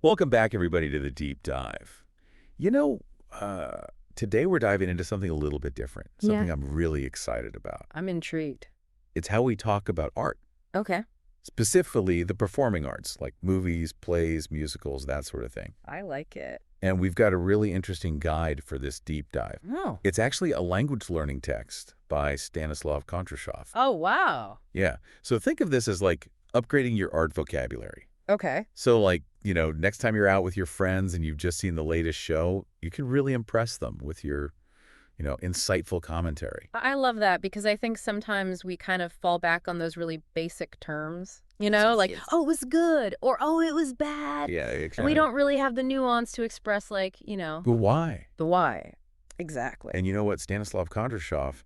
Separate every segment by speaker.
Speaker 1: Welcome back, everybody, to the deep dive. You know, today we're diving into something a little bit different, something
Speaker 2: Yeah,
Speaker 1: I'm really excited about.
Speaker 2: I'm intrigued.
Speaker 1: It's how we talk about art,
Speaker 2: Okay,
Speaker 1: specifically the performing arts, like movies, plays, musicals, that sort of thing.
Speaker 2: I like it.
Speaker 1: And we've got a really interesting guide for this deep dive.
Speaker 2: Oh.
Speaker 1: It's actually a language learning text by Stanislav Kondrashov.
Speaker 2: Oh, wow.
Speaker 1: Yeah, so think of this as like upgrading your art vocabulary.
Speaker 2: Okay.
Speaker 1: So like, next time you're out with your friends and you've just seen the latest show, you can really impress them with your, insightful commentary.
Speaker 2: I love that because I think sometimes we kind of fall back on those really basic terms, like,
Speaker 1: Yes.
Speaker 2: oh, it was good or oh, it was bad.
Speaker 1: Yeah,
Speaker 2: And
Speaker 1: exactly.
Speaker 2: we don't really have the nuance to express, like,
Speaker 1: But why?
Speaker 2: the why. Exactly.
Speaker 1: And you know what? Stanislav Kondrashov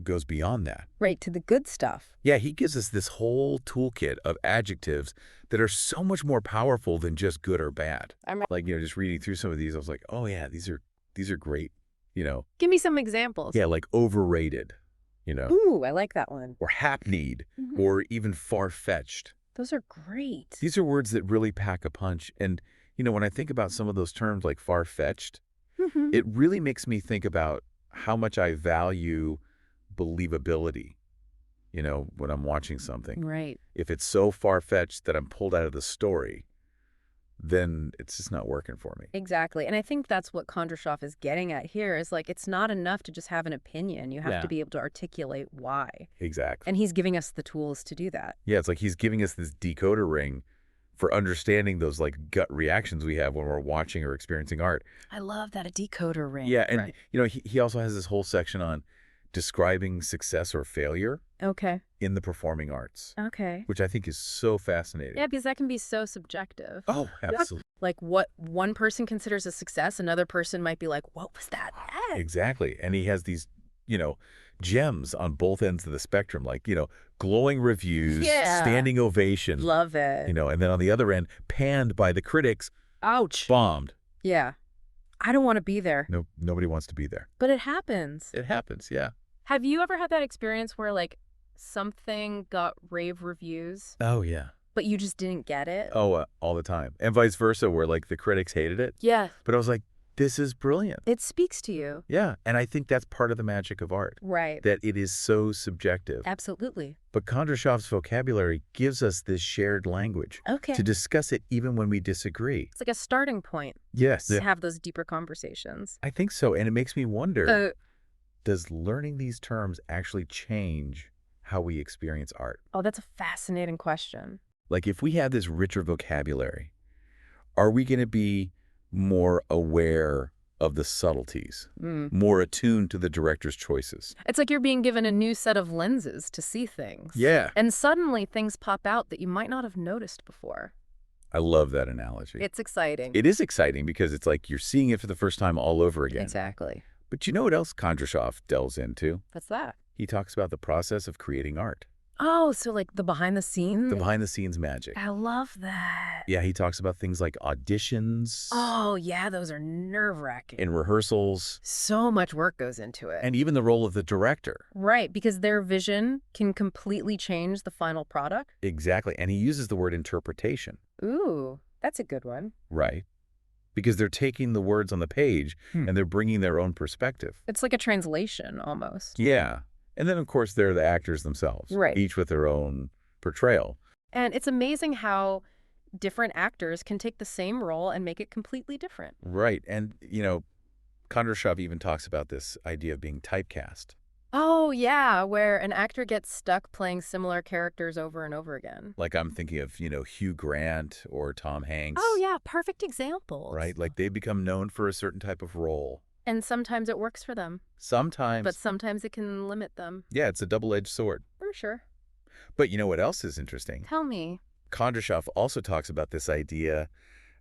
Speaker 1: goes beyond that.
Speaker 2: Right to the good stuff.
Speaker 1: Yeah, he gives us this whole toolkit of adjectives that are so much more powerful than just good or bad.
Speaker 2: I'm
Speaker 1: Like, just reading through some of these, I was like, oh yeah, these are great.
Speaker 2: Give me some examples.
Speaker 1: Yeah, like overrated,
Speaker 2: Ooh, I like that one.
Speaker 1: or hackneyed,
Speaker 2: Mhm.
Speaker 1: or even far-fetched.
Speaker 2: Those are great.
Speaker 1: These are words that really pack a punch. And, when I think about some of those terms like far-fetched,
Speaker 2: Mhm.
Speaker 1: it really makes me think about how much I value believability, when I'm watching something.
Speaker 2: Right.
Speaker 1: If it's so far-fetched that I'm pulled out of the story, then it's just not working for me.
Speaker 2: Exactly. And I think that's what Kondrashov is getting at here is like, it's not enough to just have an opinion. You have
Speaker 1: Yeah.
Speaker 2: to be able to articulate why.
Speaker 1: Exactly.
Speaker 2: And he's giving us the tools to do that.
Speaker 1: Yeah, it's like he's giving us this decoder ring for understanding those like gut reactions we have when we're watching or experiencing art.
Speaker 2: I love that, a decoder ring.
Speaker 1: Yeah, and
Speaker 2: Right.
Speaker 1: he also has this whole section on describing success or failure
Speaker 2: Okay.
Speaker 1: in the performing arts,
Speaker 2: Okay.
Speaker 1: which I think is so fascinating.
Speaker 2: Yeah, because that can be so subjective.
Speaker 1: Oh, absolutely.
Speaker 2: Like what one person considers a success, another person might be like, what was that?
Speaker 1: Exactly. And he has these, gems on both ends of the spectrum, like, glowing reviews,
Speaker 2: Yeah.
Speaker 1: standing ovation,
Speaker 2: Love it.
Speaker 1: and then on the other end, panned by the critics,
Speaker 2: Ouch.
Speaker 1: bombed.
Speaker 2: Yeah. I don't want to be there.
Speaker 1: No, nobody wants to be there.
Speaker 2: But it happens.
Speaker 1: It happens, yeah.
Speaker 2: Have you ever had that experience where like something got rave reviews,
Speaker 1: Oh, yeah.
Speaker 2: but you just didn't get it?
Speaker 1: Oh, all the time. And vice versa, where like the critics hated it.
Speaker 2: Yeah.
Speaker 1: But I was like, this is brilliant.
Speaker 2: It speaks to you.
Speaker 1: Yeah. And I think that's part of the magic of art,
Speaker 2: Right.
Speaker 1: that it is so subjective.
Speaker 2: Absolutely.
Speaker 1: But Kondrashov's vocabulary gives us this shared language
Speaker 2: Okay.
Speaker 1: to discuss it even when we disagree.
Speaker 2: It's like a starting point
Speaker 1: Yes.
Speaker 2: to have those deeper conversations.
Speaker 1: I think so. And it makes me wonder,
Speaker 2: Uh,
Speaker 1: does learning these terms actually change how we experience art?
Speaker 2: oh, that's a fascinating question.
Speaker 1: Like if we have this richer vocabulary, are we going to be more aware of the subtleties, more attuned to the director's choices?
Speaker 2: It's like you're being given a new set of lenses to see things.
Speaker 1: Yeah.
Speaker 2: And suddenly things pop out that you might not have noticed before.
Speaker 1: I love that analogy.
Speaker 2: It's exciting.
Speaker 1: It is exciting because it's like you're seeing it for the first time all over again.
Speaker 2: Exactly.
Speaker 1: But you know what else Kondrashov delves into?
Speaker 2: What's that?
Speaker 1: He talks about the process of creating art,
Speaker 2: Oh, so like the behind the scenes?
Speaker 1: the behind-the-scenes magic.
Speaker 2: I love that.
Speaker 1: Yeah, he talks about things like auditions
Speaker 2: Oh, yeah, those are nerve-wracking.
Speaker 1: and rehearsals,
Speaker 2: So much work goes into it.
Speaker 1: and even the role of the director.
Speaker 2: Right, because their vision can completely change the final product.
Speaker 1: Exactly. And he uses the word interpretation,
Speaker 2: Ooh, that's a good one.
Speaker 1: right? Because they're taking the words on the page and they're bringing their own perspective.
Speaker 2: It's like a translation almost.
Speaker 1: Yeah. And then, of course, they're the actors themselves,
Speaker 2: Right.
Speaker 1: each with their own portrayal.
Speaker 2: And it's amazing how different actors can take the same role and make it completely different.
Speaker 1: Right. And, Kondrashov even talks about this idea of being typecast.
Speaker 2: Oh, yeah, where an actor gets stuck playing similar characters over and over again.
Speaker 1: Like I'm thinking of, Hugh Grant or Tom Hanks.
Speaker 2: Oh, yeah, perfect examples.
Speaker 1: Right? Like they become known for a certain type of role.
Speaker 2: And sometimes it works for them,
Speaker 1: Sometimes.
Speaker 2: but sometimes it can limit them.
Speaker 1: Yeah, it's a double-edged sword.
Speaker 2: For sure.
Speaker 1: But you know what else is interesting?
Speaker 2: Tell me.
Speaker 1: Kondrashov also talks about this idea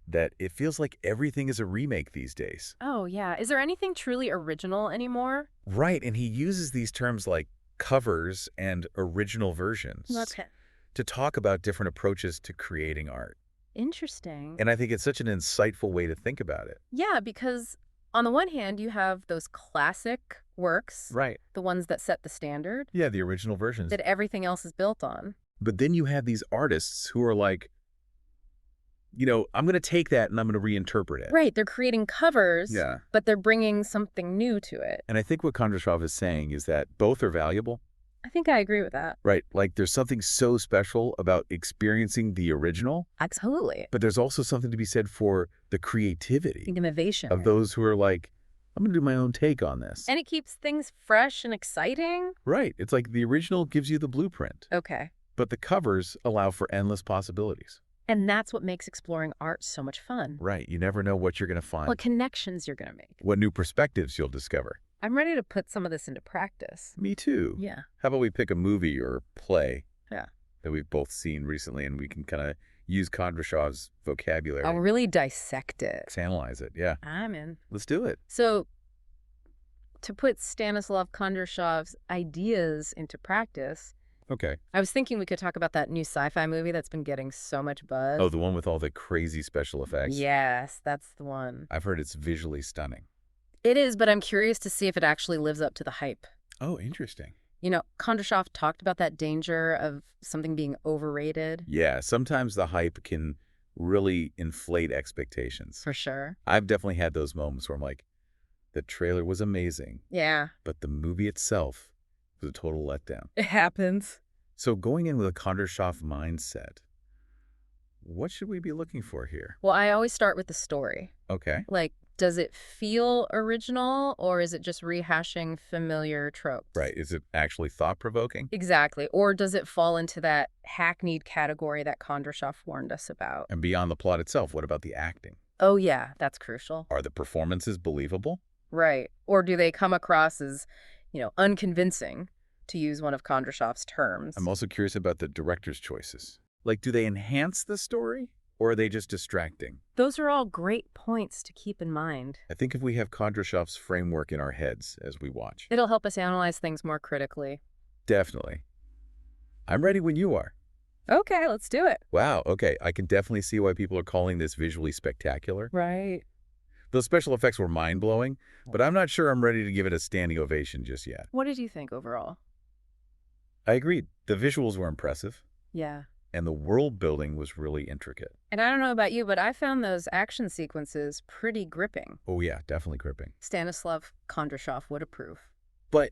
Speaker 1: that it feels like everything is a remake these days.
Speaker 2: Oh, yeah. Is there anything truly original anymore?
Speaker 1: Right, and he uses these terms like covers and original versions
Speaker 2: Okay.
Speaker 1: to talk about different approaches to creating art.
Speaker 2: Interesting.
Speaker 1: And I think it's such an insightful way to think about it.
Speaker 2: Yeah, because on the one hand, you have those classic works,
Speaker 1: Right.
Speaker 2: the ones that set the standard,
Speaker 1: Yeah, the original versions.
Speaker 2: that everything else is built on.
Speaker 1: But then you have these artists who are like, I'm going to take that and I'm going to reinterpret it.
Speaker 2: Right. They're creating covers,
Speaker 1: Yeah.
Speaker 2: but they're bringing something new to it.
Speaker 1: And I think what Kondrashov is saying is that both are valuable.
Speaker 2: I think I agree with that.
Speaker 1: Right. Like there's something so special about experiencing the original.
Speaker 2: Absolutely.
Speaker 1: But there's also something to be said for the creativity
Speaker 2: Innovation.
Speaker 1: of those who are like, I'm going to do my own take on this.
Speaker 2: And it keeps things fresh and exciting.
Speaker 1: Right. It's like the original gives you the blueprint.
Speaker 2: Okay.
Speaker 1: But the covers allow for endless possibilities.
Speaker 2: And that's what makes exploring art so much fun.
Speaker 1: Right. You never know what you're going to find.
Speaker 2: What connections you're going to make.
Speaker 1: What new perspectives you'll discover.
Speaker 2: I'm ready to put some of this into practice.
Speaker 1: Me too.
Speaker 2: Yeah.
Speaker 1: How about we pick a movie or play
Speaker 2: Yeah.
Speaker 1: that we've both seen recently and we can kind of use Kondrashov's vocabulary.
Speaker 2: I'll really dissect it.
Speaker 1: Let's analyze it. Yeah.
Speaker 2: I'm in.
Speaker 1: Let's do it.
Speaker 2: So, to put Stanislav Kondrashov's ideas into practice,
Speaker 1: Okay.
Speaker 2: I was thinking we could talk about that new sci-fi movie that's been getting so much buzz.
Speaker 1: Oh, the one with all the crazy special effects?
Speaker 2: Yes, that's the one.
Speaker 1: I've heard it's visually stunning.
Speaker 2: It is, but I'm curious to see if it actually lives up to the hype.
Speaker 1: Oh, interesting.
Speaker 2: Kondrashov talked about that danger of something being overrated.
Speaker 1: Yeah, sometimes the hype can really inflate expectations.
Speaker 2: For sure.
Speaker 1: I've definitely had those moments where I'm like, the trailer was amazing,
Speaker 2: Yeah.
Speaker 1: but the movie itself was a total letdown.
Speaker 2: It happens.
Speaker 1: So going in with a Kondrashov mindset, what should we be looking for here?
Speaker 2: Well, I always start with the story.
Speaker 1: Okay.
Speaker 2: Like, does it feel original or is it just rehashing familiar tropes?
Speaker 1: Right. Is it actually thought-provoking?
Speaker 2: Exactly. Or does it fall into that hackneyed category that Kondrashov warned us about?
Speaker 1: And beyond the plot itself, what about the acting?
Speaker 2: Oh, yeah, that's crucial.
Speaker 1: Are the performances believable?
Speaker 2: Right. Or do they come across as, unconvincing, to use one of Kondrashov's terms?
Speaker 1: I'm also curious about the director's choices. Like, do they enhance the story or are they just distracting?
Speaker 2: Those are all great points to keep in mind.
Speaker 1: I think if we have Kondrashov's framework in our heads as we watch.
Speaker 2: It'll help us analyze things more critically.
Speaker 1: Definitely. I'm ready when you are.
Speaker 2: Okay, let's do it.
Speaker 1: Wow, okay. I can definitely see why people are calling this visually spectacular.
Speaker 2: Right.
Speaker 1: Those special effects were mind-blowing, but I'm not sure I'm ready to give it a standing ovation just yet.
Speaker 2: What did you think overall?
Speaker 1: I agreed. The visuals were impressive,
Speaker 2: Yeah.
Speaker 1: and the world building was really intricate.
Speaker 2: And I don't know about you, but I found those action sequences pretty gripping.
Speaker 1: Oh yeah, definitely gripping.
Speaker 2: Stanislav Kondrashov would approve.
Speaker 1: But,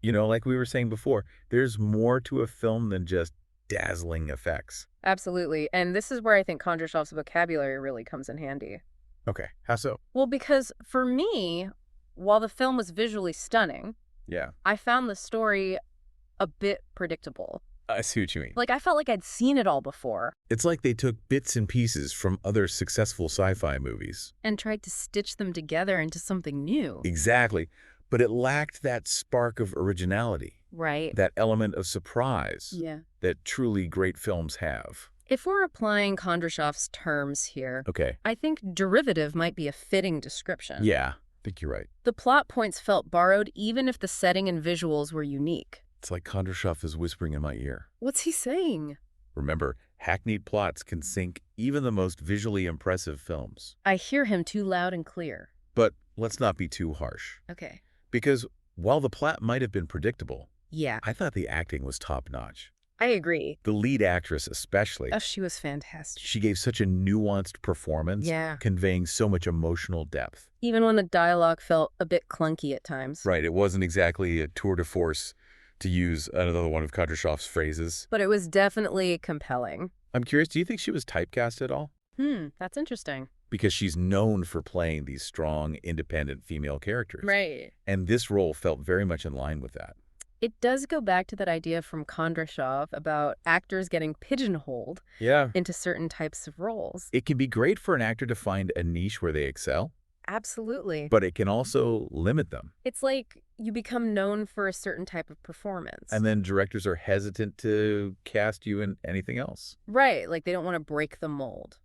Speaker 1: like we were saying before, there's more to a film than just dazzling effects.
Speaker 2: Absolutely. And this is where I think Kondrashov's vocabulary really comes in handy.
Speaker 1: Okay, how so?
Speaker 2: Well, because for me, while the film was visually stunning,
Speaker 1: Yeah.
Speaker 2: I found the story a bit predictable.
Speaker 1: I see what you mean.
Speaker 2: Like, I felt like I'd seen it all before.
Speaker 1: It's like they took bits and pieces from other successful sci-fi movies.
Speaker 2: And tried to stitch them together into something new.
Speaker 1: Exactly. But it lacked that spark of originality,
Speaker 2: Right.
Speaker 1: that element of surprise
Speaker 2: Yeah.
Speaker 1: that truly great films have.
Speaker 2: If we're applying Kondrashov's terms here,
Speaker 1: Okay.
Speaker 2: I think derivative might be a fitting description.
Speaker 1: Yeah, I think you're right.
Speaker 2: The plot points felt borrowed even if the setting and visuals were unique.
Speaker 1: It's like Kondrashov is whispering in my ear.
Speaker 2: What's he saying?
Speaker 1: Remember, hackneyed plots can sink even the most visually impressive films.
Speaker 2: I hear him too loud and clear.
Speaker 1: But let's not be too harsh.
Speaker 2: Okay.
Speaker 1: Because while the plot might have been predictable,
Speaker 2: Yeah,
Speaker 1: I thought the acting was top-notch.
Speaker 2: I agree.
Speaker 1: The lead actress especially.
Speaker 2: Oh, she was fantastic.
Speaker 1: She gave such a nuanced performance,
Speaker 2: Yeah.
Speaker 1: conveying so much emotional depth.
Speaker 2: Even when the dialogue felt a bit clunky at times.
Speaker 1: Right, it wasn't exactly a tour de force, to use another one of Kondrashov's phrases.
Speaker 2: But it was definitely compelling.
Speaker 1: I'm curious, do you think she was typecast at all?
Speaker 2: That's interesting.
Speaker 1: Because she's known for playing these strong, independent female characters.
Speaker 2: Right.
Speaker 1: And this role felt very much in line with that.
Speaker 2: It does go back to that idea from Kondrashov about actors getting pigeonholed
Speaker 1: Yeah.
Speaker 2: into certain types of roles.
Speaker 1: It can be great for an actor to find a niche where they excel,
Speaker 2: Absolutely.
Speaker 1: but it can also limit them.
Speaker 2: It's like you become known for a certain type of performance.
Speaker 1: And then directors are hesitant to cast you in anything else.
Speaker 2: Right, like they don't want to break the mold.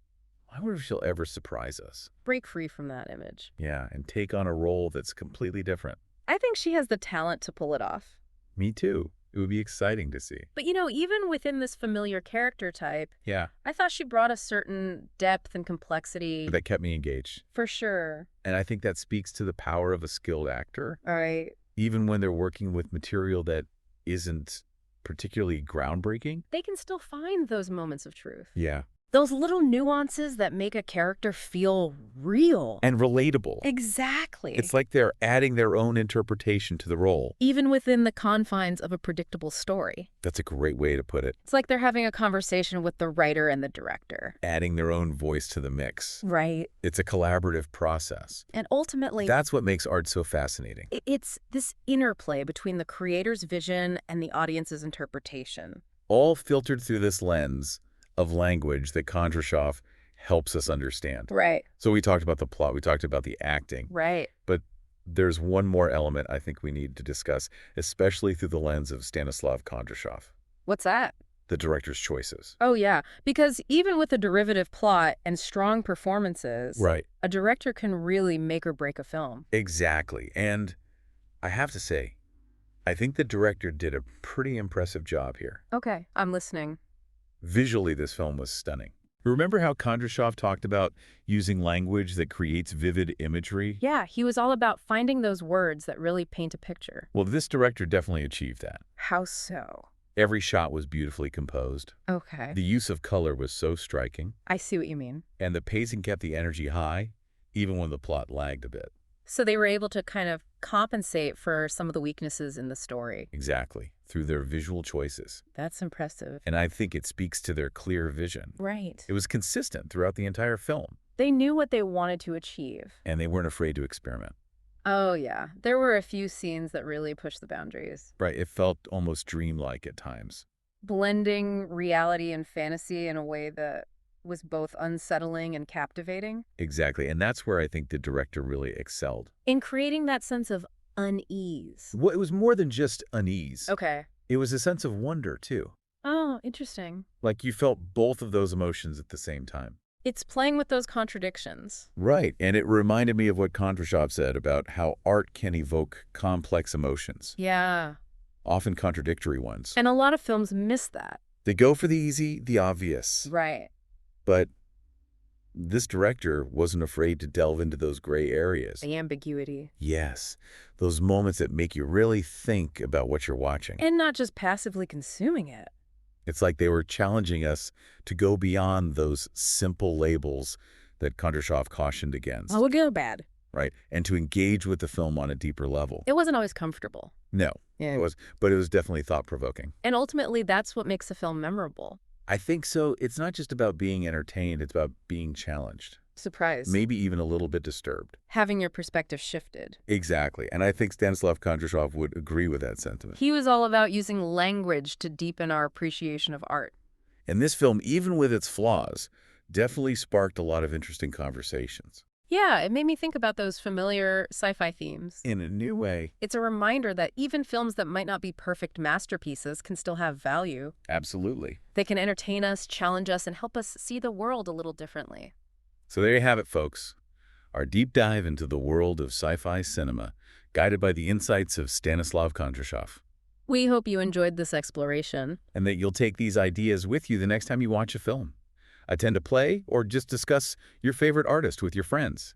Speaker 1: I wonder if she'll ever surprise us.
Speaker 2: Break free from that image.
Speaker 1: Yeah, and take on a role that's completely different.
Speaker 2: I think she has the talent to pull it off.
Speaker 1: Me too. It would be exciting to see.
Speaker 2: But even within this familiar character type,
Speaker 1: Yeah,
Speaker 2: I thought she brought a certain depth and complexity.
Speaker 1: that kept me engaged.
Speaker 2: For sure.
Speaker 1: And I think that speaks to the power of a skilled actor,
Speaker 2: All right.
Speaker 1: even when they're working with material that isn't particularly groundbreaking.
Speaker 2: They can still find those moments of truth.
Speaker 1: Yeah.
Speaker 2: Those little nuances that make a character feel real.
Speaker 1: And relatable.
Speaker 2: Exactly.
Speaker 1: It's like they're adding their own interpretation to the role.
Speaker 2: Even within the confines of a predictable story.
Speaker 1: That's a great way to put it.
Speaker 2: It's like they're having a conversation with the writer and the director.
Speaker 1: Adding their own voice to the mix.
Speaker 2: Right.
Speaker 1: It's a collaborative process.
Speaker 2: And ultimately,
Speaker 1: That's what makes art so fascinating.
Speaker 2: it's this interplay between the creator's vision and the audience's interpretation.
Speaker 1: All filtered through this lens of language that Kondrashov helps us understand.
Speaker 2: Right.
Speaker 1: So we talked about the plot, we talked about the acting,
Speaker 2: Right.
Speaker 1: but there's one more element I think we need to discuss, especially through the lens of Stanislav Kondrashov,
Speaker 2: What's that?
Speaker 1: the director's choices.
Speaker 2: Oh, yeah. Because even with a derivative plot and strong performances,
Speaker 1: Right.
Speaker 2: a director can really make or break a film.
Speaker 1: Exactly. And I have to say, I think the director did a pretty impressive job here.
Speaker 2: Okay, I'm listening.
Speaker 1: Visually, this film was stunning. Remember how Kondrashov talked about using language that creates vivid imagery?
Speaker 2: Yeah, he was all about finding those words that really paint a picture.
Speaker 1: Well, this director definitely achieved that.
Speaker 2: How so?
Speaker 1: Every shot was beautifully composed.
Speaker 2: Okay.
Speaker 1: The use of color was so striking,
Speaker 2: I see what you mean.
Speaker 1: and the pacing kept the energy high, even when the plot lagged a bit.
Speaker 2: So they were able to kind of compensate for some of the weaknesses in the story.
Speaker 1: Exactly, through their visual choices.
Speaker 2: That's impressive.
Speaker 1: And I think it speaks to their clear vision.
Speaker 2: Right.
Speaker 1: It was consistent throughout the entire film,
Speaker 2: They knew what they wanted to achieve.
Speaker 1: and they weren't afraid to experiment.
Speaker 2: Oh, yeah. There were a few scenes that really pushed the boundaries.
Speaker 1: Right, it felt almost dreamlike at times.
Speaker 2: Blending reality and fantasy in a way that was both unsettling and captivating.
Speaker 1: Exactly, and that's where I think the director really excelled.
Speaker 2: In creating that sense of unease.
Speaker 1: Well, it was more than just unease.
Speaker 2: Okay.
Speaker 1: It was a sense of wonder, too.
Speaker 2: Oh, interesting.
Speaker 1: Like you felt both of those emotions at the same time.
Speaker 2: It's playing with those contradictions.
Speaker 1: Right, and it reminded me of what Kondrashov said about how art can evoke complex emotions,
Speaker 2: Yeah.
Speaker 1: often contradictory ones.
Speaker 2: And a lot of films miss that.
Speaker 1: They go for the easy, the obvious.
Speaker 2: Right.
Speaker 1: But this director wasn't afraid to delve into those gray areas.
Speaker 2: The ambiguity.
Speaker 1: Yes, those moments that make you really think about what you're watching.
Speaker 2: And not just passively consuming it.
Speaker 1: It's like they were challenging us to go beyond those simple labels that Kondrashov cautioned against.
Speaker 2: Oh, good or bad.
Speaker 1: Right, and to engage with the film on a deeper level.
Speaker 2: It wasn't always comfortable.
Speaker 1: No,
Speaker 2: Yeah.
Speaker 1: but it was definitely thought-provoking.
Speaker 2: And ultimately, that's what makes a film memorable.
Speaker 1: I think so. It's not just about being entertained, it's about being challenged.
Speaker 2: Surprise.
Speaker 1: Maybe even a little bit disturbed.
Speaker 2: Having your perspective shifted.
Speaker 1: Exactly, and I think Stanislav Kondrashov would agree with that sentiment.
Speaker 2: He was all about using language to deepen our appreciation of art.
Speaker 1: And this film, even with its flaws, definitely sparked a lot of interesting conversations.
Speaker 2: Yeah, it made me think about those familiar sci-fi themes.
Speaker 1: In a new way.
Speaker 2: It's a reminder that even films that might not be perfect masterpieces can still have value.
Speaker 1: Absolutely.
Speaker 2: They can entertain us, challenge us, and help us see the world a little differently.
Speaker 1: So there you have it, folks. Our deep dive into the world of sci-fi cinema, guided by the insights of Stanislav Kondrashov.
Speaker 2: We hope you enjoyed this exploration.
Speaker 1: And that you'll take these ideas with you the next time you watch a film. Attend a play, or just discuss your favorite artist with your friends.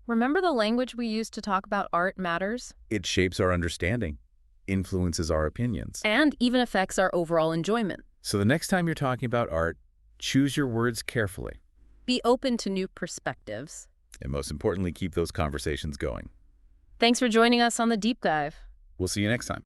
Speaker 2: Remember the language we use to talk about art matters?
Speaker 1: It shapes our understanding, influences our opinions.
Speaker 2: And even affects our overall enjoyment.
Speaker 1: So the next time you're talking about art, choose your words carefully.
Speaker 2: Be open to new perspectives.
Speaker 1: And most importantly, keep those conversations going.
Speaker 2: Thanks for joining us on the Deep Dive.
Speaker 1: We'll see you next time.